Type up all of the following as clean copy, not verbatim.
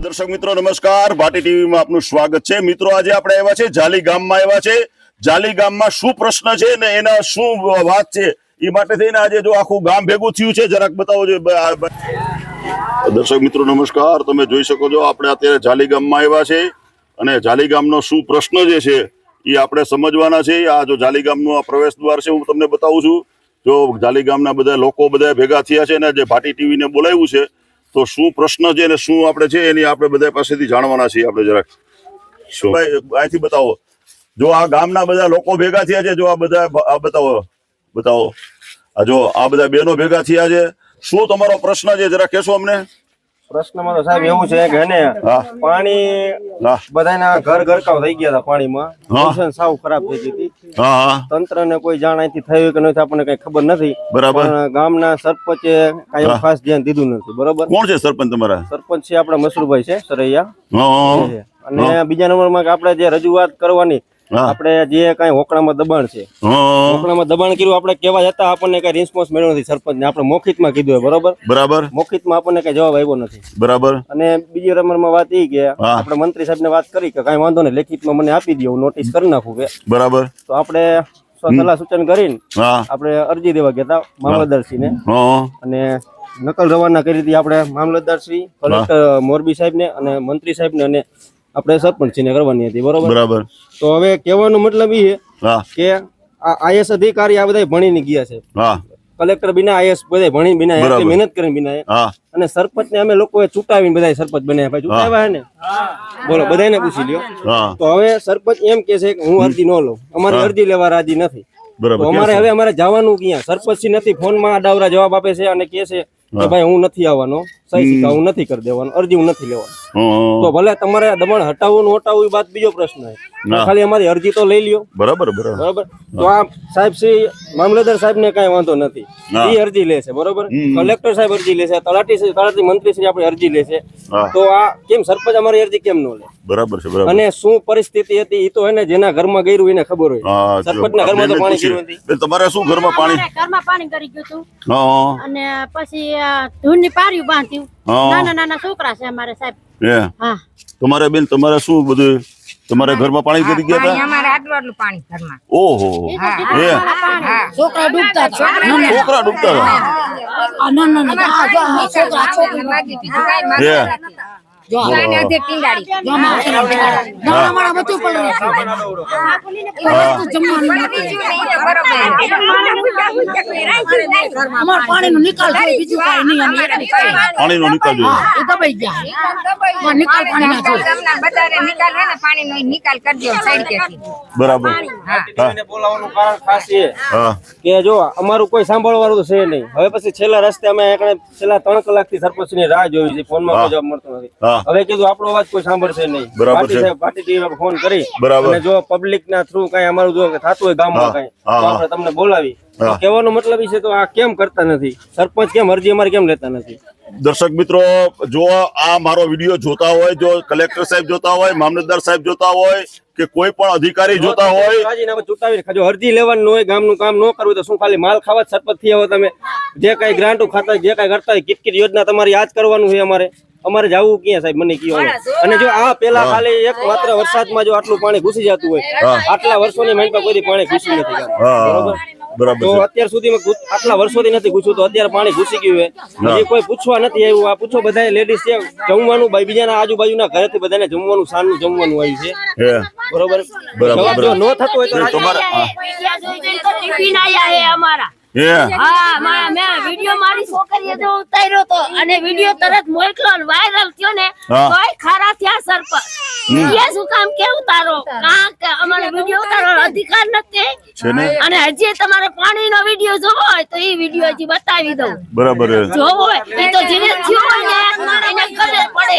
દર્શક મિત્રો નમસ્કાર, ભાટી ટીવીમાં આપનું સ્વાગત છે। મિત્રો આજે આપણે આવ્યા છે જાલી ગામમાં આવ્યા છે। જાલી ગામમાં શું પ્રશ્ન છે ને એના શું વાત છે એ માટે થઈને આજે જો આખું ગામ ભેગું થયું છે, જરાક બતાવો છો। દર્શક મિત્રો નમસ્કાર, તમે જોઈ શકો છો આપણે અત્યારે જાલી ગામમાં આવ્યા છે અને જાલી ગામનો શું પ્રશ્ન જે છે એ આપણે સમજવાના છે। આ જો જાલી ગામનું આ પ્રવેશ દ્વાર છે, હું તમને બતાવું છું। જો જાલી ગામના બધા લોકો બધા ભેગા થયા છે ને જે ભાટી ટીવીને બોલાવ્યું છે, તો શું પ્રશ્ન છે ને શું આપણે છે એની આપણે બધા પાસેથી જાણવાના છીએ। આપણે જરાક શું ભાઈ અહીંથી બતાવો। જો આ ગામના બધા લોકો ભેગા થયા છે, જો આ બધા આ બતાવો આ જો આ બધા બહેનો ભેગા થયા છે, શું તમારો પ્રશ્ન છે જરા કહેશો અમને? પ્રશ્ન મારો સાહેબ એવું છે કે ને પાણી બધાના ઘર ગરકાવ થઈ ગયા હતા, પાણીમાં પોઝિશન સાવ ખરાબ થઈ ગઈ હતી। તંત્ર ને કોઈ જાણ અહીંથી થયું કે નથી આપણને કઈ ખબર નથી। બરાબર। ગામના સરપંચે કઈ ખાસ ધ્યાન દીધું નથી। બરોબર। કોણ છે સરપંચ તમારા? સરપંચ છે આપડા મસરૂભાઈ છે સરૈયા। અને બીજા નંબરમાં કે આપણે જે રજૂઆત કરવાની, આપણે જે કઈ હોકળામાં દબાણ છે, હોકળામાં દબાણ કર્યું આપણે કેવા જતા આપણને કઈ રિસ્પોન્સ મળ્યો નથી સરપંચ ને। આપણે મૌખિકમાં કીધું બરોબર બરાબર, મૌખિકમાં આપણને કઈ જવાબ આવ્યો નથી બરાબર। અને બીજી નંબરમાં વાત એ કે આપણે મંત્રી સાહેબ ને વાત કરી કે કઈ વાંધો નહીં, લેખિતમાં મને આપી દો, હું નોટિસ કરી નાખું કે બરાબર। તો આપણે સલાહ સૂચન કરીને આપણે અરજી દેવા ગયા હતા મામલતદારશ્રી ને, અને નકલ રવાના કરી હતી આપણે મામલતદારશ્રી, કલેક્ટર મોરબી સાહેબ ને અને મંત્રી સાહેબ ને અને આપણે સરપંચ ને કરવાની હતી। બરોબર બરાબર। તો હવે કહેવાનો મતલબ એ છે કે આ આઈએસ અધિકારી આ બધા ભણીને ગયા છે, કલેક્ટર બિના આઈએસ બધા ભણી બિના એટલી મહેનત કરીને બિના, અને સરપંચ ને અમે લોકોએ ચૂંટાવીને બધા સરપંચ બનાવ્યા। ભાઈ ચૂંટાવ્યા હે ને, બોલો બધાને પૂછી લ્યો। તો હવે સરપંચ એમ કે છે કે હું અરજી ન લઉં, અમારી અરજી લેવા રાજી નથી। તો અમારે હવે અમારે જવાનું ક્યાં? સરપંચ નથી, ફોનમાં ડાવરા જવાબ આપે છે અને કે છે કે ભાઈ હું નથી આવવાનો, સહી સિક્કા હું નથી કરી દેવાનો, અરજી હું નથી લેવાનો। તો ભલે તમારે દબાણ હટાવવું હટાવવું એ વાત બીજો પ્રશ્ન છે, ખાલી અમારી અરજી તો લઈ લ્યો। બરાબર બરાબર। તો આ સાહેબ શ્રી મામલતદાર સાહેબ ને કઈ વાંધો નથી, એ અરજી લેશે બરોબર, કલેક્ટર સાહેબ અરજી લેશે, તલાટી મંત્રી શ્રી આપણે અરજી લેશે। તો આ કેમ સરપંચ અમારી અરજી કેમ ન લે? બરાબર છે બરાબર। અને શું પરિસ્થિતિ હતી એ તો એને જેના ઘરમાં ગયું એને ખબર હોય। સરપંચ ના ઘરમાં તો પાણી ગયું નથી। તમારે શું ઘરમાં પાણી? ઘરમાં પાણી કરી ગયું હતું અને પછી ધૂળની પાર્યું બાંધ્યું। નાના નાના છોકરા છે અમારે સાહેબ। હા તમારે બેન તમારે શું બધું તમારે ઘરમાં પાણી કરી ગયા હતા? અમારે આટલું પાણી ઘરમાં। ઓહો, છોકરા ડૂબતા હતા, છોકરા ડૂબતા હતા। પાણી નો નિકાલ જોઈએ, બીજું કઈ નહીં। પાણી નો નિકાલ જોઈએ, દબાઈ ગયા નિકાલ પાણી નિકાલ કરી દો સાઈડ કે। બરાબર। બોલાવવાનું કારણ ખાસ એ કે જો અમારું કોઈ સાંભળવા વાળું છે નહીં। હવે પછી છેલ્લા રસ્તે અમે છેલ્લા 3 કલાકથી સરપંચ ની રાહ જોઈ છે, ફોનમાં કોઈ જવાબ મળતો નથી। હવે કીધું આપણો અવાજ કોઈ સાંભળશે નહીં, ભાટી ટીવી ફોન કરી અને જો પબ્લિક ના થ્રુ કઈ અમારું જો થતું હોય ગામમાં કઈ, તો આપણે તમને બોલાવી। કહેવાનો મતલબ છે તો આ કેમ કરતા નથી સરપંચ, કેમ અરજી અમારી કેમ લેતા નથી? દર્શક મિત્રો, જો આ મારો વિડીયો જોતા હોય, જો કલેક્ટર સાહેબ જોતા હોય, મામલતદાર સાહેબ જોતા હોય કે કોઈ પણ અધિકારી જોતા હોય, રાજીનામું ચૂંટાવીને જો અરજી લેવાનું હોય, ગામનું કામ ન કરવું તો શું ખાલી માલ ખાવા સરપંચ થી આવો તમે? જે કઈ ગ્રાન્ટો ખાતા જે કઈ કરતા હોય, કિટકિટ યોજના તમારી યાદ કરવાનું છે અમારે જવું ક્યાં સાહેબ મને કયો? અને જો આ પેલા ખાલી એક માત્ર વરસાદમાં જો આટલું પાણી ઘૂસી જતું હોય, આટલા વર્ષોની મહિના કોઈ પાણી ઘૂસી નથી બરોબર। તો અત્યાર સુધીમાં આટલા વર્ષોથી નથી ઘૂસ્યું, તો અત્યારે પાણી ઘૂસી ગયું હોય, હજી કોઈ પૂછવા નથી આવ્યું। આ પૂછો બધા લેડીઝ છે, જમવાનું બીજાના આજુબાજુના ઘરેથી બધાને જમવાનું સાંજનું જમવાનું આવ્યું છે બરોબર। જવાબ જો ન થતો હોય તો અમારા મેં વિડિયો મારી છોકરીએ જો ઉતાર્યો તો અને વિડિયો તરત મોકલો વાયરલ થયો ને, તોય ખારા થયા સરપંચ। એ શું કામ કે ઉતારો? કે અમારે વિડિયો ઉતારવાનો અધિકાર નથી અને હજી તમારે પાણીનો વિડિયો જોવો હોય તો એ વિડિયો હજી બતાવી દઉં। બરાબર, જોવો હોય એ તો જેને થયો હોય ને એને ખબર પડે।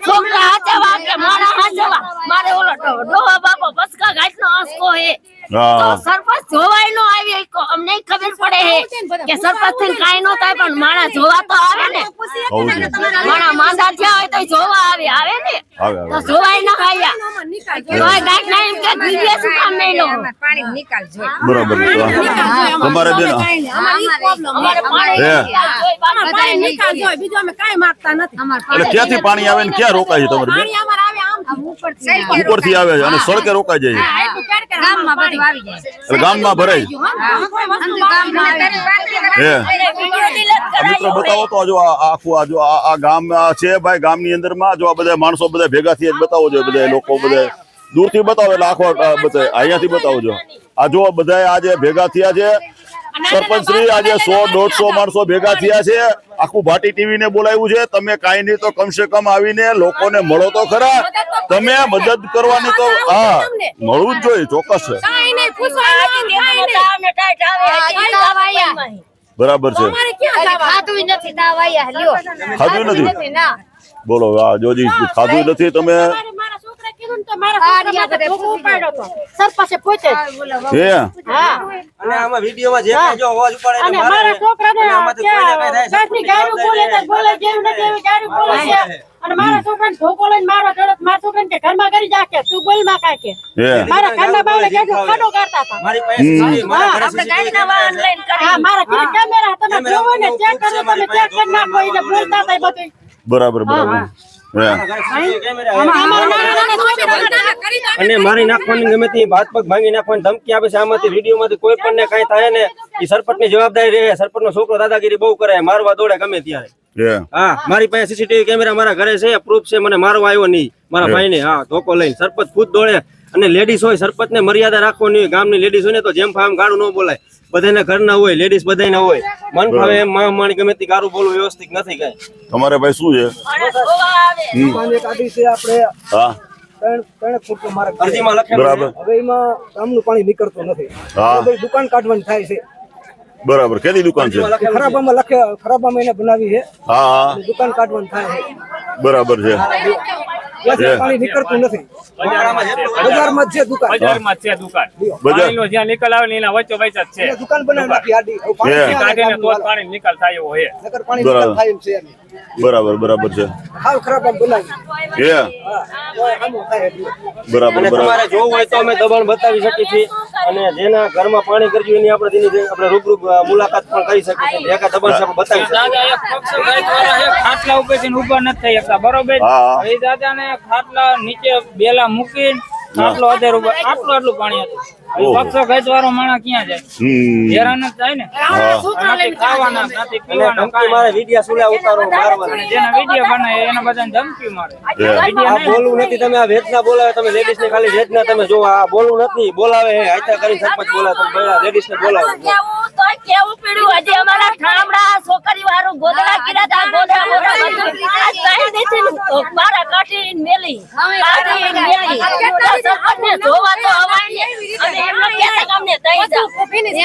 છોકરા હાચવા કે મારા હાચવા, મારે ઓલો ડોહા બાપો બસકા ઘાટનો આંસકો હે, તો સરપંચ જોવાય નો આવી તો અમને ખબર પડે કે સરપંચ થઈને કાંઈ ન થાય પણ માણસ જોવા તો આવે ને માણસ માંદા થયા હોય તો જોવા આવે ને તો જોવાય ના આવ્યા તોય કાંઈક ના એમ કે બીજે શું કામ નહીં લો પાણી નિકાલ જોઈએ બરાબર તમારે બેન અમારે પાણી નિકાલ જોઈએ બીજું અમે કાંઈ માંગતા નથી એટલે ક્યાંથી પાણી આવે ને ક્યાં રોકાય છે તમારે બેન અમારે આવે આમ ઉપરથી આવે છે અને સડકે રોકાઈ જાય છે ગામમાં બધું આવી જાય એટલે ગામમાં ભરાય હે આ મિત્રો બતાવો તો જો આ આખું આ જો આ ગામ છે ભાઈ ગામની અંદરમાં જો આ બધા માણસો બધા ભેગા થયા જ બતાવો છો બધા લોકો બધા દૂરથી બતાવો એટલે આખો બતાવે અહીંયાથી બતાવો છો આ જો બધા આજે ભેગા થયા છે સરપંચ શ્રી આજે 100-150 માણસો ભેગા થયા છે આખું ભાટી ટીવી ને બોલાવ્યું છે તમે કાંઈ નહીં તો કમસે કમ આવીને લોકોને મળો તો ખરા તમે મદદ કરવાની તો હા મળવું જ જોઈએ ચોક્કસ છે બરાબર છે ખાતું નથી તાવ આયા લ્યો ખાધું નથી ના બોલો આ જોજી ખાધું નથી તમે મારા છોકરા કીધું ને તો મારા છોકરા ધોકો ઉપાડ્યો તો સરપંચે પોતે હે હા અને આમાં વિડીયોમાં જે કાંઈ જો અવાજ ઉપાડે અને મારા છોકરાને ગાંઠની ગાયરું બોલે તો બોલે જેવું નથી એવી ગાયરું બોલે છે અને મારા છોકરાને ધોકો લઈને મારો ધડક મારા છોકરાને કે ઘરમાં કરી જા કે તું બોલ માં કાકે હે મારા ઘરના બાવળે કેટલો ખાડો કાઢતા હતા મારી પાસે મારા ઘરે આપણે ગાડીના વાહન લઈને હા મારા ઘરે કેમેરા તમે જોવો ને ચેક કરો તમે ચેક કરી નાખો એને બોલતા હતા બધું બરાબર બરાબર હે અને મારી નાખવાની ગમે તે ભાત પગ ભાંગી નાખવાની ધમકી આપે છે આમાંથી વિડીયોમાંથી કોઈ પણ ને કઈ થાય ને એ સરપંચની જવાબદારી રહે સરપંચનો છોકરો દાદાગીરી બહુ કરે મારવા દોડે ગમે ત્યારે હે હા મારી પાસે સીસીટીવી કેમેરા મારા ઘરે છે પ્રૂફ છે મને મારવા આવ્યો નહીં મારા ભાઈને હા ધોકો લઈને સરપંચ ખુદ દોડે અને લેડીઝ હોય સરપંચ ને મર્યાદા રાખવાની હોય ગામની લેડીઝ હોય ને તો જેમ ફામ ગાળું ન બોલાય બધાને ઘરના હોય લેડીઝ બધાને હોય મન ફાવે એમ માણી ગમે તે ગારું બોલવું વ્યવસ્થિત નથી કઈ તમારે ભાઈ શું છે હા અરજીમાં લખેલું બરાબર હવે એમાં ગામનું પાણી નીકળતું નથી હા બધી દુકાન કાઢવાની થાય છે બરાબર કેની દુકાન છે ખરાબામાં એને બનાવી છે હા હા દુકાન કાઢવાની થાય છે બરાબર છે ત્યાંથી પાણી નીકળતું નથી બજારમાં જ છે દુકાન બજારમાં જ છે દુકાન પાણીનો જ્યાં નિકાલ આવે ને એના વચ્ચો વચ્ચ જ છે એને દુકાન બનાવી નાખી આડી હવે પાણી હે. ક્યાં કાઢીને તો જ આવે? પાણી નિકાલ થાય એવો છે નકર પાણી નિકાલ થાય એમ છે એમ. બરાબર બરાબર છે હાવ ખરાબામાં બનાવી હે હા તો આમ થાય એટલું. બરાબર અને બરાબર તમારે જોવું હોય તો અમે દબાણ બતાવી શકીએ છીએ અને જેના ઘરમાં પાણી કરજો એની આપણે તેની આપણે રૂબરૂ મુલાકાત પણ કરી શકીએ છીએ એકા દબાણ છે આપણે બતાવી શકીએ દાદા એક પક્ષ ગાયકવાળા છે ખાટલા ઉપરથી ઊભા નથી થઈ શકતા બરોબર હા. એ દાદાને ખાટલા નીચે બેલા મૂકીને ખાટલો આધાર ઉપર આટલું પાણી હતું ઓહો. પક્ષો ગાયકવાળો માણસ ક્યાં જાય હેરાન જ થાય ને નથી ખાવાના નથી અને પીવાના ધમકી મારે વિડિયા સુલા ઉતારો મારવા અને જેના વિડીયો બનાવે એને બધાને ધમકી મારે આ બોલવું નથી તમે આ વેદના બોલાવે તમે લેડીઝ ને ખાલી વેદના તમે જો આ બોલવું નથી બોલાવે હે આયતા કરી સરપંચ બોલાવે તમે પહેલા લેડીઝ ને બોલાવો કેવું પીડ્યું હજી અમારા ઠામડા છોકરી વાળું ગોદડા કર્યા તા ગોદડા ગોદડા બધું આજ કાંઈ નથી ને મારા કાઢીને મેલી કાઢીને મેલી સરપંચને જોવા તો અવાય ને અને એમને કહેતા કે અમને દઈ જાઓ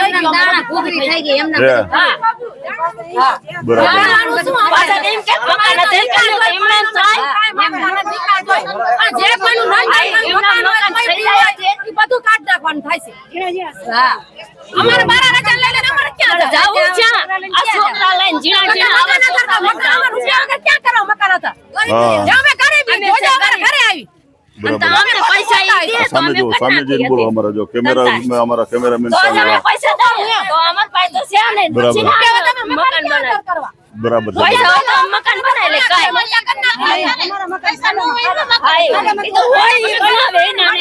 એમના દાણા કુદરી થઈ ગઈ એમના હે. હા બરાબર પાછા એમ કે મકાન નથી કર્યું એમણે એમ થાય જે કોઈનું ના થાય એમના મકાન થઈ જાય છે એ બધું કાઢ નાખવાનું થાય છે હા અમારે બારા રજા લઈને અમારે ક્યાં જાવું છે આ છોકરા લઈને જીણા જીણા અમારું ક્યાં કરવા મકાન હતા હા. જે અમે ગરીબી જોજો અમારા ઘરે આવી અને તો અમને પૈસા ઈ દે તો સામે અમે જો સામે જઈને બોલો અમારા જો કેમેરા અમારા કેમેરામેન તો જ સામે અમે પૈસા દઉં તો અમાર પાસે તો છે ને બરાબર. પછી તમે મકાન બનાવો બરાબર છે પૈસા હોય તો મકાન બનાવી લે કાઈ પૈસા નો હોય તો મકાન એ તો હોય ઈ બનાવે એના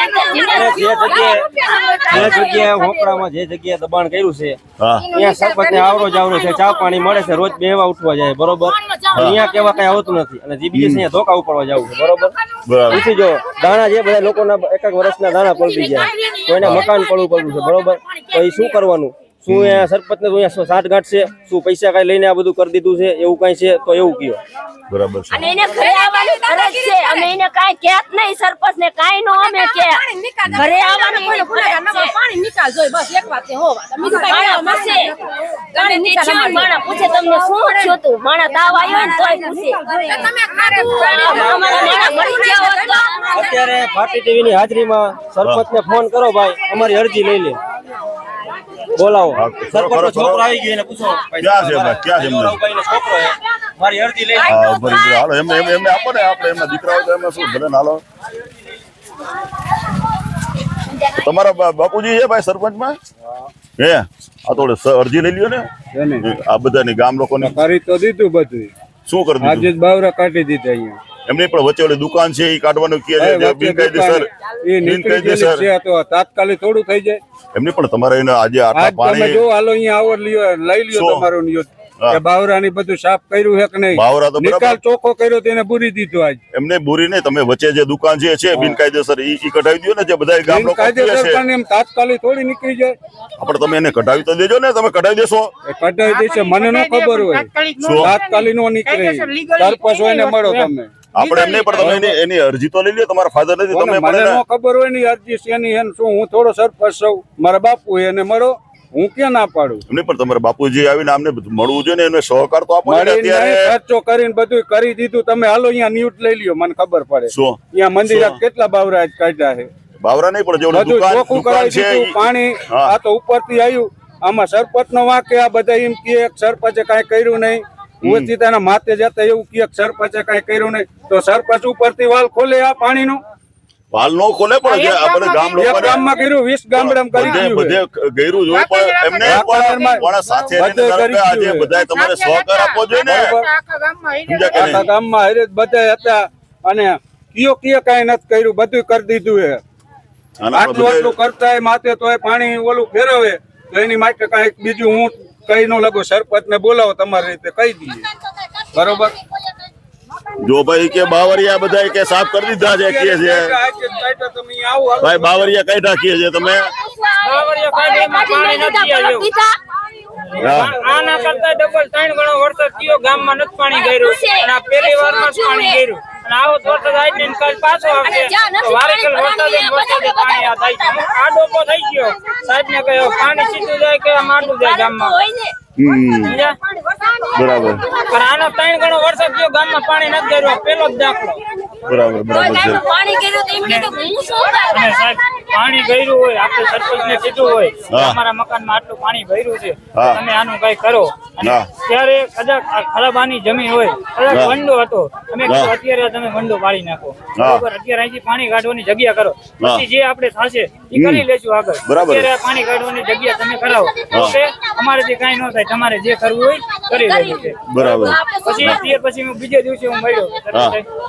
અને જે જગ્યાએ હોપરામાં જે જગ્યાએ દબાણ કર્યું છે હા ત્યાં સરપંચને આવરો જાવરો છે ચા પાણી મળે છે રોજ બેવા ઉઠવા જાય બરોબર અહીંયા કેવા કઈ આવતું નથી અને જે બીજે છે અહીંયા ધોકા ઉપાડવા જવું છે બરોબર બરાબર પૂછી જો દાણા જે બધા લોકોના એક વર્ષના દાણા પલટી જાય કોઈને મકાન પડવું છે બરોબર તો એ શું કરવાનું શું અહીંયા સરપંચને તો અહીંયા સાઠગાંઠ છે શું પૈસા કઈ લઈને આ બધું કરી દીધું છે એવું કઈ છે તો એવું કયો બરાબર છે અને એને ઘરે આવવાની ફરજ છે અમે એને કાઈ કહેત નહીં સરપંચ ને કાઈ નો અમે કે ઘરે આવવાની એની ફરજ છે પાણી નિકાલ જોઈએ બસ એક વાત છે હો વાત બીજું માણા પૂછે તમે નીચે માણા પૂછે તમને શું થયું તું માણા તાવ આવ્યો ને તોય પૂછે તમે ખાધું અમારા માણા મરી ગયા હોત તો અત્યારે ભાટી ટીવી ની હાજરીમાં સરપંચને ફોન કરો ભાઈ અમારી અરજી લઈ લે બોલાવો. સરપંચનો છોકરો આવી ગયો એને પૂછો ક્યાં છે ભાઈ ક્યાં છે એમને છોકરો છે મારી અરજી લઈ હા બરાબર હાલો એમને આપો ને આપણે એમના દીકરા હોય તો એમને શું ભલે હાલો તમારા બાપુજી છે ભાઈ સરપંચમાં હે આ થોડે અરજી લઈ લ્યો ને આ બધાની ગામ લોકોને કરી તો દીધું બધું શું કરી આજે દીધું જ બાવરા કાઢી દીધા અહીંયા એમની પણ વચ્ચે ઓલી દુકાન છે એ કાઢવાનું કે બિનકાયદેસર એ નીકળી ગયેલી છે તો તાત્કાલિક થોડું થઈ જાય એમની પણ તમારે એને આજે આટલા આજ તમે પાણી જો હાલો અહીંયા આવો લ્યો લઈ લ્યો શું? તમારો નિયત કે બાવરાની બધું સાફ કર્યું છે કે નહીં બાવરા તો બરાબર. નિકાલ ચોખ્ખો કર્યો તેને પૂરી દીધો આજ એમને બુરી નહીં તમે વચ્ચે જે દુકાન જે છે બિનકાયદેસર ઈ કઢાવી દો ને જે બધા ગામ લોકો કહે કાયદેસર છે પણ એમ તાત્કાલિક થોડી નીકળી જાય આપણે તમે એને કઢાવી તો દેજો ને તમે કઢાવી દેશો એ કઢાઈ દેશે મને ન ખબર હોય શું? તાત્કાલિક નો નીકળે સરપંચ હોય ને મળો તમે આપણે એમને પણ તમે એની અરજી તો લઈ લ્યો તમારા ફાધર નથી તમે મને પણ ન ખબર હોય ની અરજી છે એની એમ શું હું થોડો સરપંચ છું મારા બાપુ એને મળો હું ક્યાં ના પાડું એમને પણ તમારા બાપુજી આવીને આમને મળવું જોઈએ ને એને સહકાર તો આપો ને મળીને અત્યારે ખર્ચો કરીને બધું કરી દીધું તમે હાલો અહીંયા ન્યૂઝ લઈ લ્યો મને ખબર પડે શું અહીંયા મંદિર કેટલા બાવરા આજ કાઢ્યા છે બાવરા નહીં પણ જે ઓલી બધું દુકાન ચોખ્ખું દુકાન કરાવી છે દીધું પાણી હા. આ તો ઉપરથી આવ્યું આમાં સરપંચ નો વાંક કે આ બધા એમ કે સરપંચે કાંઈ કર્યું નહીં ઓચિતાના માથે જતા એવું કે સરપંચે કાંઈ કર્યું નહીં તો સરપંચ ઉપરથી વાલ ખોલે આ પાણીનો વાલ નો ખોલે પણ જે આપણે ગામ એક લોકો ગામમાં કર્યું 20 ગામડામાં કરી બધે દીધું બધે ગયરું જોયું પણ એમને પણ સાથે રહીને બધે ધારો કે કરી આજે દીધું. બધાએ તમારે સહકાર આપવો જોઈએ ને બરોબર. સમજ્યા કે આખા નહીં? ગામમાં હરેજ બધા હતા અને કયો કાંઈ નથી કર્યું બધું કરી દીધું છે આના પર આટલું આટલું કરતા માથે તો પાણી ઓલું ફેરવે તો એની માટે કઈક બીજું હું કઈ ન લાગુ સરપંચ ને બોલાવો તમારી રીતે કહી દઈએ બરોબર જો ભાઈ કે બાવરિયા બધા કે સાફ કરી દીધા છે કે છે તમે આવો ભાઈ બાવરિયા કઈ ઢાકીએ છે તમે બાવળિયા કાઢવામાં પાણી નથી આવ્યું હા. આના કરતા ડબલ 3 ગણો વરસાદ થયો ગામમાં નથી પાણી ગયું અને આ પહેલી વારમાં જ પાણી ગયું અને આવો જ વરસાદ આવીને કાલ પાછો આવશે તો વારેકલ વરસાદે પાણી આ થાય છે આ ડોકો થઈ ગયો સાહેબ ને કહ્યું પાણી સીધું જાય કે આ માંડું જાય ગામમાં સમજ્યા? બરાબર પણ આનો 3 ગણો વરસાદ થયો ગામમાં પાણી નથી ગયું પેલો જ દાખલો બરાબર બરાબર છે પાણી કર્યું તો એમ કીધું હું શું કરું? અને સાહેબ પાણી ગયું હોય આપણે સરપંચ ને કીધું હોય કે હા. અમારા મકાનમાં આટલું પાણી ભર્યું છે હા. તમે આનું કઈ કરો અને હા. ત્યારે કદાચ આ ખરાબાની જમીન હોય કદાચ હા. વંડો હતો અમે કીધું હા. અત્યારે તમે વંડો પાડી નાખો હા. બરોબર અત્યારે અહીંથી પાણી કાઢવાની જગ્યા કરો હા. પછી જે આપણે થશે એ કરી લેશું આગળ બરાબર. અત્યારે પાણી કાઢવાની જગ્યા તમે કરાવો ઓકે અમારેથી કાંઈ ન થાય તમારે જે કરવું હોય કરી લેજો છે બરાબર પછી પછી હું બીજે દિવસે હું મળ્યો કે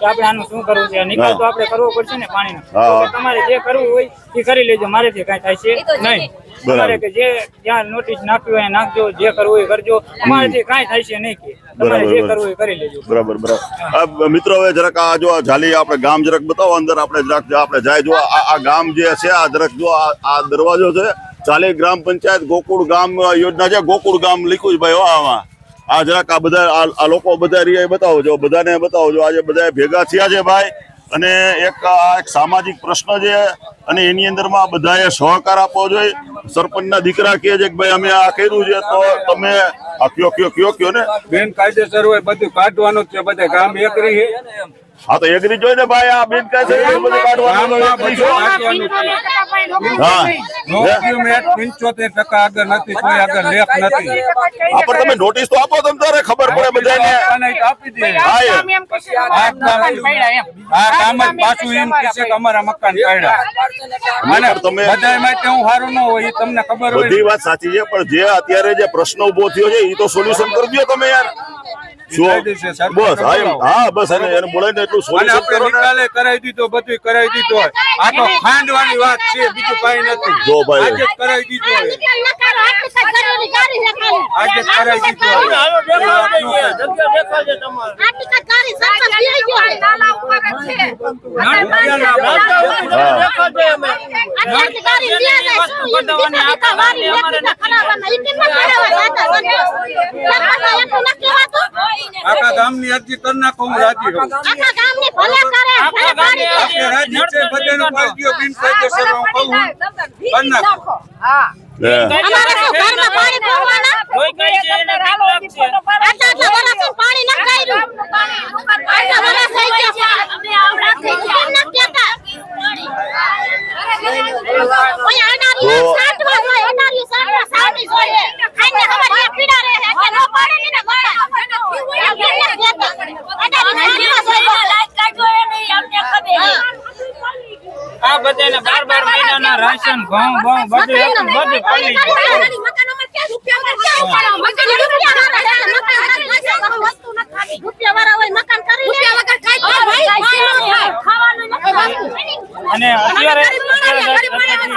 આપણે આનું શું કરવું છે નિકાલ તો આપણે કરવો પડશે ને પાણીનો હા. તો તમારે જે કરવું હોય એ કરી લેજો મારેથી કાંઈ થાય છે નહીં તમારે કે જે જ્યાં નોટિસ નાખવી હોય નાખજો જે કરવું હોય કરજો અમારેથી કાંઈ થાય છે નહીં કે તમારે જે કરવું હોય કરી લેજો બરાબર બરાબર મિત્રો હવે જરાક આ જો જાલી આપણે ગામ જરાક બતાવો અંદર આપણે જરાક આપણે જાય જો આ ગામ જે છે આ જરાક જો આ દરવાજો છે ચાલી ગ્રામ પંચાયત ગોકુળ ગામ યોજના છે ગોકુળ ગામ લખ્યું છે ભાઈ આમાં આ જરાક આ બધા આ લોકો બધા રહ્યા બતાવો જો બધાને બતાવો જો આજે બધા ભેગા થયા છે ભાઈ અને એક સામાજિક પ્રશ્ન છે અને એની અંદરમાં બધાએ સહકાર આપવો જોઈએ સરપંચના દીકરા કહે છે કે ભાઈ અમે આ કર્યું છે તો તમે આ કયો ને બેન કાયદેસર હોય બધું કાઢવાનું જ છે બધા ગામ એકરી છે હા તો એગ્રી જોઈ ને ભાઈ આ બેન કાય છે એ બધું કાઢવાનું ગામમાં એગ્રી બધું છો? કાઢવાનું છે. હા ડોક્યુમેન્ટ 75% આગળ નથી કોઈ આગળ લેખ નથી આ પણ તમે નોટિસ તો આપો તમ તારે ખબર પડે બધાને અને આપી દે હા એ. આ કામ જ પાછું એમ કહે છે કે અમારા મકાન પાડ્યા અને તમે- બધા માટે હું સારું ન હોય એ તમને ખબર હોય બધી વાત સાચી છે પણ જે અત્યારે જે પ્રશ્ન ઉભો થયો છે એ તો સોલ્યુશન કરી દો તમે યાર શું કાયદેસર સરપંચ બસ હા એમ. બોલાવો. હા બસ એને બોલાવીને એટલું અને સોલ્યુશન આપણે કરો ને નિકાલે કરાવી દીધો બધું કરાવી દીધું હોય આ તો ખાંડવાની વાત છે બીજું કઈ નથી જો ભાઈ. આજે જ કરાવી દીધું હોય આજે જ કરાવી દીધું હોય આખા ગામની અરજી કરી નાખો હું રાજી છું આપણે રાજી છે બધાનો પાડ્યો બિનકાયદેસર હું કહું કરી નાખો હા. કોઈ કઈ છે એને કેટલાક છે ઘઉં બહું બધું એકદમ બધું પલળી ગયું. અને અત્યારે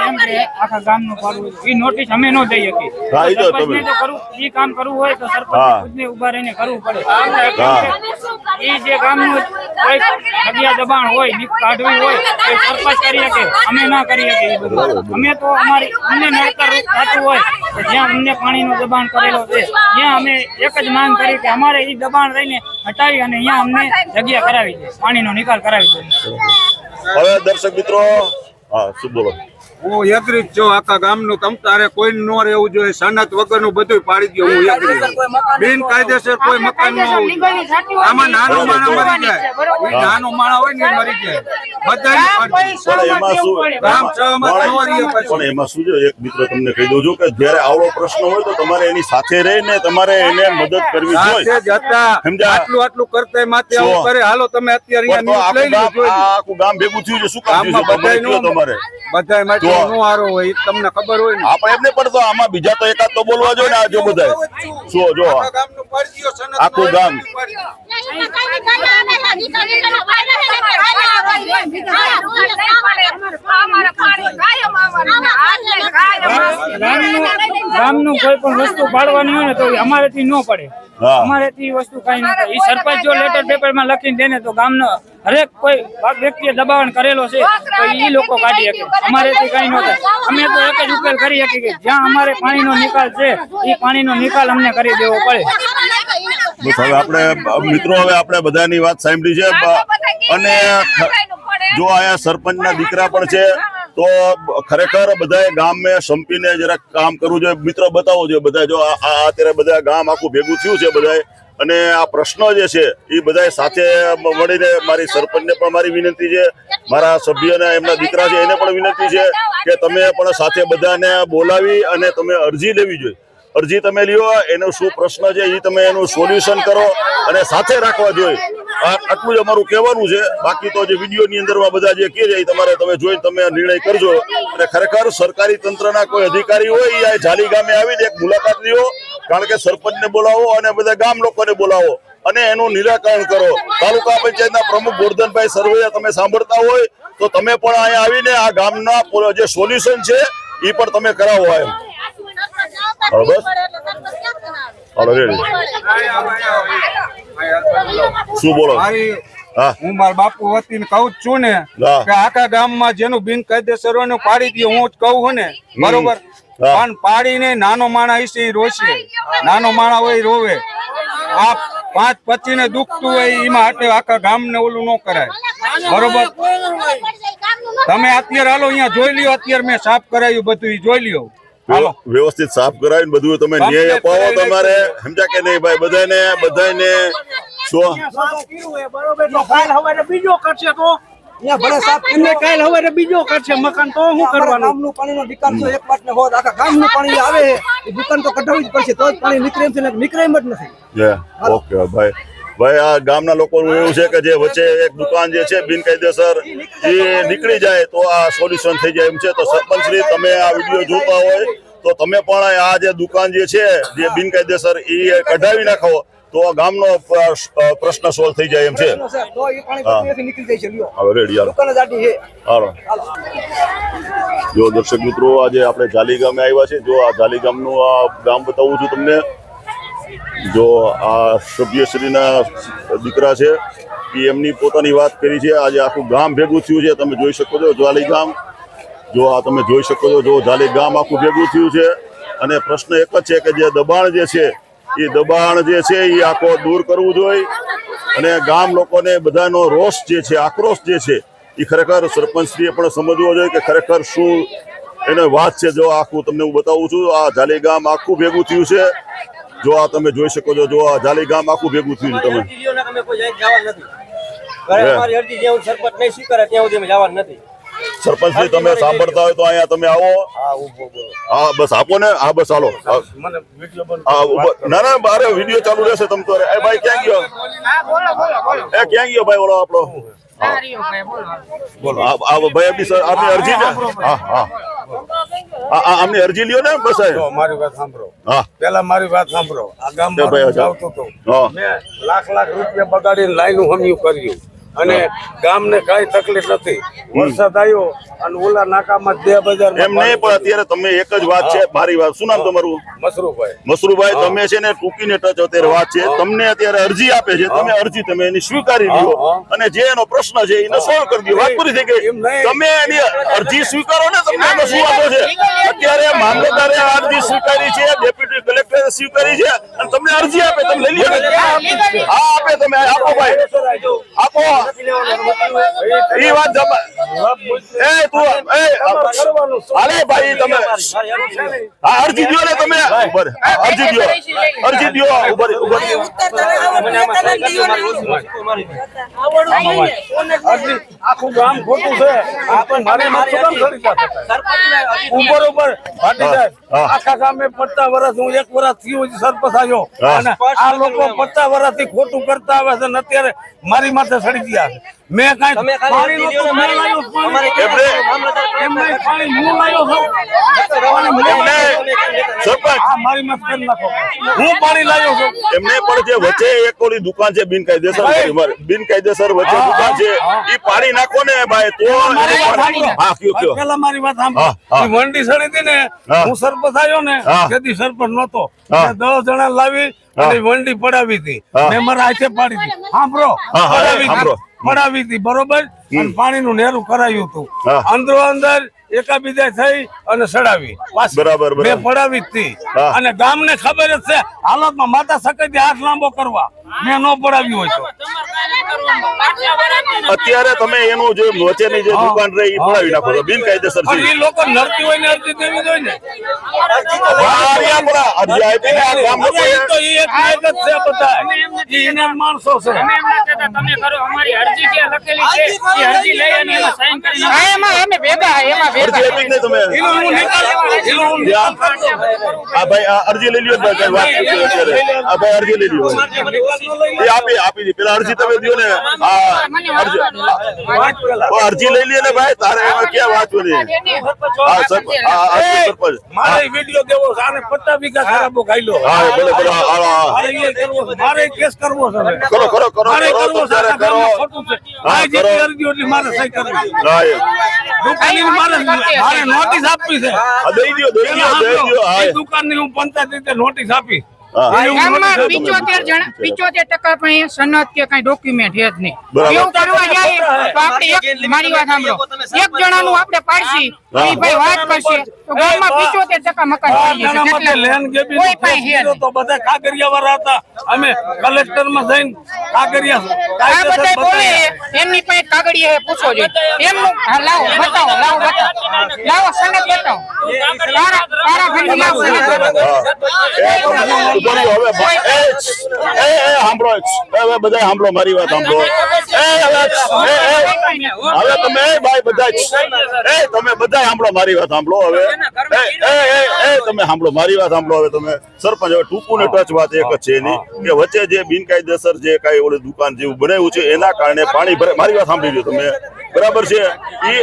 એમ કે આખા ગામનું પાડવું એ નોટિસ અમે ન દઈ શકીએ. હા, ઈ તો તમે. સરપંચને જો ઈ કામ કરવું હોય તો સરપંચ હા. ખુદને ઊભા રહીને કરવું પડે. હા. ઈ જે ગામનું કોઈ જગ્યા દબાણ હોય કાઢવી હોય તો એ સરપંચ કરી શકે, અમે ના કરી શકીએ. ઈ બધું અમે તો અમારી અમને નડતર થતું હોય તો જ્યાં અમને પાણીનું દબાણ કરેલો છે ત્યાં અમે એક જ માંગ કરી કે અમારે ઈ દબાણ રહીને હટાવી અને અહીંયા અમને જગ્યા કરાવી દે, પાણીનો નિકાલ કરાવી દે. હવે દર્શક મિત્રો, હા શું બોલો? હું એગ્રી જ છું આખા ગામનું. તમ તારે કોઈ ન રહેવું જોઈએ. સનત વગરનું બધું પાડી દો. હું એગ્રી. બિનકાયદેસર કોઈ મકાન ન હોવું જોઈએ. આમાં નાનો માણસ મરી જાય, ઈ નાનો માણસ હોય ને ઈ મરી જાય. બધાને પાડી દો. પણ એમાં શું ગામ સહમત ન રહીએ પછી. પણ એમાં શું છે, એક મિત્ર તમને કહી દઉં છું કે જ્યારે આવડો પ્રશ્ન હોય તો તમારે એની સાથે રહીને તમારે એને મદદ કરવી સાથે જોઈએ. જ હતા. સમજ્યા? આટલું કરતા માથે આવું કરે. હાલો તમે અત્યારે પણ તો અહીંયા ન્યૂઝ લઈ લો, જોઈ લો. આખું ગામ ભેગું થયું છે, શું કામ થયું છે? ગામમાં તમારે કયો તમારે બધાય માટે જો. નો હારો હોય, ઈ તમને ખબર હોય ને. આપણે એમને પણ તો આમાં બીજા તો એકાદ તો બોલવા જોઈએ ને. આ જો બધા શું જો આખા ગામનું પાડી દ્યો, સનત આખું ગામ. પાડી દ્યો. ગામનું કોઈ પણ વસ્તુ પાડવાની હોય ને તો એ અમારેથી ન પડે. હા. અમારેથી વસ્તુ કઈ ન થાય. ઈ સરપંચ જો લેટર પેપરમાં લખીને દે ને તો ગામનો હરેક કોઈ વ્યક્તિએ દબાણ કરેલો છે તો ઈ લોકો કાઢી શકે. અમારેથી કઈ ન થાય. અમે તો એક જ ઉકેલ કરી શકીએ કે જ્યાં અમારે પાણીનો નિકાલ છે એ પાણીનો નિકાલ અમને કરી દેવો પડે. બસ હવે આપણે મિત્રો, હવે આપણે બધાની વાત સાંભળી છે અને જો અહીંયા સરપંચના દીકરા પણ છે તો ખરેખર બધાએ ગામમાં સંપીને જરાક કામ કરવું જોઈએ. મિત્રો બતાવો જોઈએ બધા, જો આ અત્યારે બધા ગામ આખું ભેગું થયું છે બધાએ, અને આ પ્રશ્ન જે છે એ બધાએ સાથે મળીને, મારી સરપંચને પણ મારી વિનંતી છે, મારા સભ્યને એમના દીકરા છે એને પણ વિનંતી છે કે તમે પણ સાથે બધાને બોલાવી અને તમે અરજી લેવી જોઈએ. અરજી તમે લ્યો, એનો શું પ્રશ્ન છે એ તમે એનું સોલ્યુશન કરો અને સાથે રાખવા જોઈએ. આટલું જ અમારું કહેવાનું છે. બાકી તો જે વિડીયોની અંદરમાં બધા જે કહે છે એ તમે જોઈને તમે નિર્ણય કરજો. અને ખરેખર સરકારી તંત્રના કોઈ અધિકારી હોય એ આ જાલી ગામે આવીને એક મુલાકાત લ્યો, કારણ કે સરપંચને બોલાવો અને બધા ગામ લોકોને બોલાવો અને એનું નિરાકરણ કરો. તાલુકા પંચાયતના પ્રમુખ ગોરધનભાઈ સરવૈયા તમે સાંભળતા હોય તો તમે પણ અહીંયા આવીને આ ગામના જે સોલ્યુશન છે એ પણ તમે કરાવો. એમ શું બોલો? હા. હું મારા બાપુ વતીને કહું જ છું ને હા. કે આખા ગામમાં જેનું બિનકાયદેસર હોય ને પાડી દો. હું જ કહું છું ને, બરોબર. હા. પણ પાડીને નાનો માણસ હશે, ઈ રોશે. નાનો માણસ હોય ઈ રોવે. આ 5-25 ને દુખતું હોય એમાં હાટે આખા ગામને ઓલું ન કરાય, બરોબર. તમે અત્યારે હાલો અહીંયા જોઈ લ્યો. અત્યારે મેં સાફ કરાયું બધું, ઈ જોઈ લ્યો. હાલો વ્યવસ્થિત સાફ કરાવીને બધું તમે ન્યાય અપાવો. તમારે સમજ્યા કે નહીં ભાઈ? બધાને શું બીજો કરશે તો કાલ હવે બીજો કરશે મકાન તો શું કરવાનું? ગામનું પાણીનો નિકાલ તો એક વાત ને હોત. આખા ગામનું પાણી આવે એ દુકાન તો કઢાવવી જ પડશે, તો જ પાણી નીકળે એમ છે ને નીકળે એમ જ નથી. ઓકે ભાઈ. આ ગામના લોકોનું એવું છે કે જે વચ્ચે એક દુકાન જે છે બિનકાયદેસર એ નીકળી જાય તો આ સોલ્યુશન થઈ જાય એમ છે. તો સરપંચ શ્રી, તમે આ વિડીયો જોતા હોય તો તમે પણ આ જે દુકાન જે છે જે બિનકાયદેસર એ કઢાવી નાખો તો ગામનો પ્રશ્ન સોલ્વ થઈ જાય એમ છે. તો એ પાણી બધું નીકળી જાય છે. લ્યો હવે રેડી, હાલો દુકાન જ આટી છે. હાલો. જો દર્શક મિત્રો, આજે આપણે જાલી ગામે આવ્યા છે. જો આ જાલી ગામનું આ ગામ બતાવું છું તમને. જો આ સભ્યશ્રીના દીકરા છે એ એમની પોતાની વાત કરી છે. આજે આખું ગામ ભેગું થયું છે, તમે જોઈ શકો છો જાલી ગામ. જો આ તમે જોઈ શકો છો, જો જાલી ગામ આખું ભેગું થયું છે. અને પ્રશ્ન એક જ છે કે જે દબાણ જે છે એ દબાણ જે છે એ આખો દૂર કરવું જોઈએ. અને ગામ લોકોને બધાનો રોષ જે છે, આક્રોશ જે છે એ ખરેખર સરપંચશ્રીએ પણ સમજવો જોઈએ કે ખરેખર શું એને વાત છે. જો આખું તમને હું બતાવું છું, આ જાલી ગામ આખું ભેગું થયું છે. જો આ તમે જોઈ શકો છો, જો આ જાલી ગામ આખું ભેગું થયું છે. તમે સરપંચશ્રી તમે સાંભળતા હોય તો અહીંયા તમે આવો. હા બસ આપો ને. હા બસ હાલો. ના ના, બારે વિડીયો ચાલુ રહેશે. તમે તો એ ભાઈ ક્યાં ગયો? ક્યાં ગયો ભાઈ ઓલો આપણો? ભાઈ આપની અરજી ને આમની અરજી લ્યો ને બસ મારી વાત સાંભળો. હા પેલા મારી વાત સાંભળો. આ તે ગામમાં ભાઈ હું આવતો હતો. હા. મેં લાખ રૂપિયા બગાડીને લાઈનું હમ્યું કર્યું અને ગામને કઈ તકલીફ નથી. વરસાદ આવ્યો અને ઓલા નાકામાં 2000 એમ નહીં પણ અત્યારે તમે એક જ વાત છે મારી વાત શું નામ તમારું મસરૂભાઈ. મસરૂભાઈ તમે છે ને ટૂંકીને ટચ અત્યારે વાત છે તમને અત્યારે અરજી આપે છે તમે અરજી તમે એની સ્વીકારી લ્યો અને જે એનો પ્રશ્ન છે એને સોલ્વ કરી દો વાત પૂરી થઈ ગઈ તમે એની અરજી સ્વીકારો ને તમને એમાં શું વાંધો છે અત્યારે મામલતદારે આ અરજી સ્વીકારી છે ડેપ્યુટી કલેક્ટરે સ્વીકારી છે અને તમને અરજી આપે તમે લઈ લ્યો હા આપે તમે આપો ભાઈ આપો ઈ વાત એ તું એ અરે ભાઈ તમે હા અરજી દો ને તમે ઉપર અરજી દો ઉપર આખું ગામ ખોટું છે. મારે માથું કામ કરી ઉપર ભાટી સાહેબ આખા ગામે 50 વર્ષ હું 1 વર્ષ થયું સરપંચ આવ્યો અને આ લોકો 50 વર્ષથી ખોટું કરતા આવે છે ને અત્યારે મારી માથે સડી ગયા છે. મેં કાંઈ પાણી નહોતું, મેં લાવ્યો પાણી. એમને પાણી હું લાવ્યો છું. સરપંચ આ મારી માથે કરી નાખો. હું પાણી લાવ્યો છું. એમને પણ જે વચ્ચે એક ઓલી દુકાન છે બિનકાયદેસર વચ્ચે દુકાન છે ઈ પાડી નાખો ને ભાઈ તો હા કયો પેલા મારી વાત સાંભળો. ઈ વંડી સડી હતી ને હું સરપંચ આવ્યો ને તેથી સરપંચ નહોતો. 10 જણા લાવી અને વંડી પડાવી હતી. મેં મારા હાથે પાડી હતી. સાંભળો પડાવી હતી બરોબર અને પાણીનું નેરું કરાયું હતું. અંદરો અંદર એકાબીજા થઈ અને સડાવી બરાબર મેં પડાવી હતી અને ગામને ખબર જ છે હાલતમાં માતા સકતી હાથ લાંબો કરવા મેં ન પડાવ્યું હોય તો અત્યારે તમે એનું જે વચ્ચેની જે દુકાન રહી ઈ પડાવી નાખો છો બિનકાયદેસર છે એ લોકો નડતી હોય ને અરજી દેવી જોઈએ ને. અરજી આપીને આ ગામ લોકો એ તો ઈ એક જ છે બધા. ઈ ઇનામ માણસો છે. અમે એમ ના કહેતા તમે કરો અમારી અરજી જે લખેલી છે એ અરજી લઈ અને એમાં સાઈન કરી નાખો. અરજી આપી ને તમે એનો હું નિકાલ કરતો. આ ભાઈ આ અરજી લઈ લ્યો ભાઈ વાત કરી અત્યારે આ ભાઈ અરજી લઈ લ્યો એ આપી દી પેલા અરજી તમે દો ને અરજી લઈ લે ને ભાઈ તારે એમાં ક્યાં વાંચવાની હા સરપંચ મારે વિડિયો દેવો છે. આને 50 વીઘા ખરાબો ખાઈલો. હા ભલે ભલે મારે એ કરવો છે. મારે કેસ કરવો છે. કરો મારે કરવો છે. આ ગામમાં ખોટું છે. આ જેટલી અરજી એટલી મારે સહી કરવી. દુકાનની મારે નોટિસ આપવી છે. દઈ દો એ દુકાનની હું પંચાયત રીતે નોટિસ આપી. ગામમાં 75% પણ સનદ કે કઈ ડોક્યુમેન્ટ છે જ નહીં. એવું કરવા જાય તો આપણે મારી વાત સાંભળો એક જણાનું આપણે પાડશી એ ભાઈ વાત કરશે તો ગામમાં 75% મકાન પડી જશે. કોઈ પાસે છે નહીં. તો બધા કાગરિયાવાળા હતા. અમે કલેક્ટરમાં જઈને કાગરિયા આ બધા બોલે એમની પાસે કાગળિયા પૂછો જોઈએ એમનું હા, લાવો બતાવો લાવો સનદ બતાવો તારા ઘરની લાવો સનદ બતાવો. હવે બધા સાંભળો મારી વાત સાંભળો હવે તમે ભાઈ બધા તમે બધા સાંભળો મારી વાત સાંભળો હવે તમે સાંભળો મારી વાત સાંભળો હવે તમે સરપંચ હવે ટૂંકું ને ટચ વાત એક જ છે એની કે વચ્ચે જે બિનકાયદેસર જે કઈ ઓલી દુકાન જેવું બનાવ્યું છે એના કારણે પાણી ભરે મારી વાત સાંભળી લો તમે બરાબર છે ઈ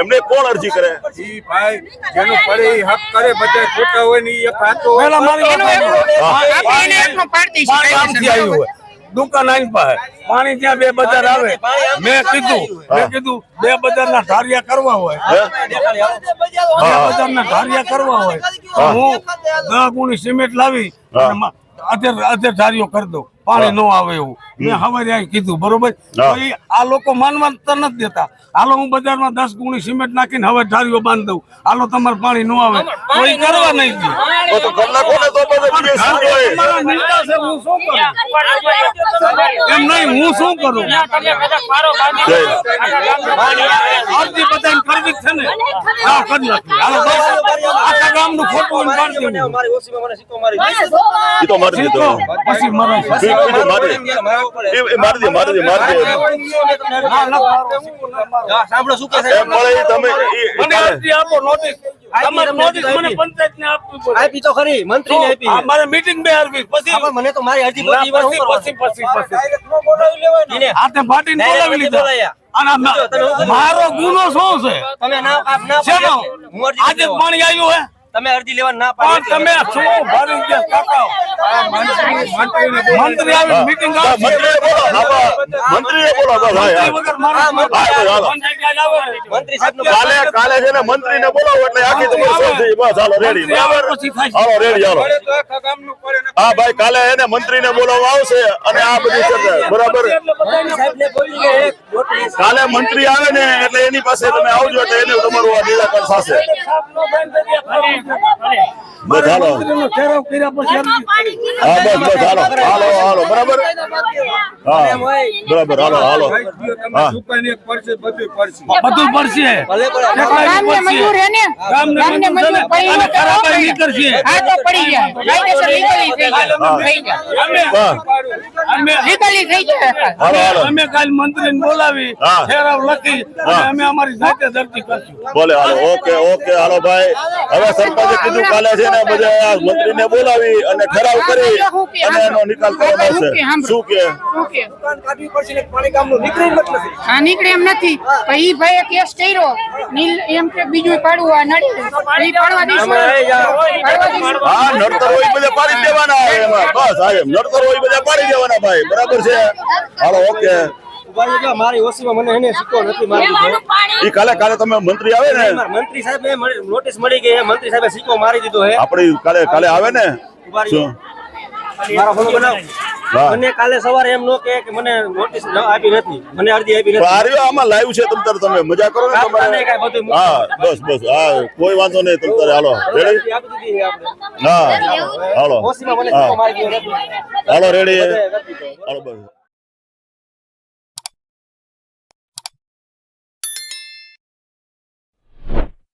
એમને કોણ અરજી કરે ઈ ભાઈ જેનું પડે ઈ હક કરે બધા ખોટા હોય ને ઈ એક હાચો હોય. પેલા મારી વાત આપણે એને એકનો પાડતી છે. ગામથી આવ્યું હોય દુકાન આની પાસે પાણી ત્યાં 2 બજાર આવે. મેં કીધું 2 બજારના ધારિયા કરવા હોય 2 બજારના ધારિયા કરવા હોય તો હું 10 ગુણી સિમેન્ટ લાવી અધે ધારિયો કરી દઉં પાણી ન આવે એવું મેં હવારે અહીં કીધું બરોબર. તો ઈ આ લોકો માનવા તો નથી દેતા. હાલો હું બજારમાં 10 ગુણી સિમેન્ટ નાખીને હવે ધારિયો બાંધી દઉં હાલો તમારે પાણી ન આવે તો ઈ કરવા નહીં દે. તો કલાકો ને તો બધું શું જોઈએ તમારા નેતા છે હું શું કરું એમ નહીં હું શું કરું તમે કદાચ મારો બાંધી અરજી બધાને કરવી જ છે ને હા કરી નાખી. હાલો બસ આખા ગામનું ખોટું પાડી દેવું. ઈ તો મારી દીધો પછી મારા મારી દે સાંભળો શું કહે એમ મળે ઈ તમે મને અરજી આપો નોટિસ. તમારે નોટિસ મને પંચાયતને આપવી પડે. આપી તો ખરી મંત્રીને આપી. આ મારે મીટિંગ બે આપવી પછી મને તો મારી અરજી બધી વાર હું પછી આ તે પાર્ટીને બોલાવી લીધા. અને મારો ગુનો શું છે શેનો? આજે પાણી આવ્યું હે તમે અરજી લેવા ના પણ તમે શું ભરી ગયા કાકા? મંત્રી આવી મીટિંગ મંત્રીને બોલો મંત્રીને બોલો તો ભાઈ હા. મંત્રી સાહેબ કાલે છે ને મંત્રીને બોલાવો એટલે આખી તમારી સોચ થઈ. બસ હાલો રેડી બરાબર હાલો રેડી હાલો હા ભાઈ કાલે એને મંત્રીને બોલાવવા આવશે અને આ બધી ચર્ચા બરાબર કાલે મંત્રી આવે ને એટલે એની પાસે તમે આવજો એટલે એને તમારું આ નિરાકરણ થશે. બસ હાલો ઠેરાવ કર્યા પછી હા બસ હાલો હાલો હાલો બરાબર હા બરાબર હાલો હાલો હા બધું પડશે ગામને મંજૂર હે ને ગામને મંજૂર પડી અને ખરાબાઈ નહીં કરશે. હા તો પડી જાય કાયદેસર લીગલી થઈ જાય હા લીગલી થઈ જાય હાલો હાલો અમે કાલ મંત્રીને બોલાવી હા. ઠેરાવ લખી અને અમે અમારી જાતે દર્દી કરશું. બોલે હાલો ઓકે ઓકે હાલો ભાઈ હવે સરપંચે કીધું કાલે છે ને બધા મંત્રીને બોલાવી અને ઠરાવ કરી અને એનો નિકાલ કરવામાં આવશે. શું કે શું કે દુકાન કાઢવી પડશે ને પાણી ગામનું નીકળી જ નથી. આ નીકળે એમ નથી પણ ઈ ભાઈએ કેસ કર્યો નીલ એમ કે બીજું પાડવું આ નડી ઈ પાડવા દઈશું પાડવા દઈશું હા નડતર હોય બધા પાડી દેવાના એમાં બસ હા એમ નડતર હોય બધા પાડી દેવાના ભાઈ બરાબર છે હાલો ઓકે મારી ઓસીમાં મને એને સિક્કો નથી મારી પીવાનું પાણી ઈ કાલે તમે મંત્રી આવે ને મંત્રી સાહેબ નોટિસ મળી ગઈ મંત્રી સાહેબે સિક્કો મારી દીધો હે આપડી કાલે આવે ને શું મારા ફોન બનાવ હા. મને કાલે સવારે એમ નો કે મને નોટિસ આપી નથી મને અરજી આપી પણ નથી આ રહ્યો આમાં લાઈવ છે તમે મજા કરો ને કાપતા તમારે નહીં કાંઈ બધું મૂકી હા બસ હા કોઈ વાંધો નહીં તમે હાલો રેડી અરજી આપી દીધી છે આપણે હા હાલો ઓસીમાં મને સિક્કો મારી દીધો નથી હાલો રેડી હાલો બસ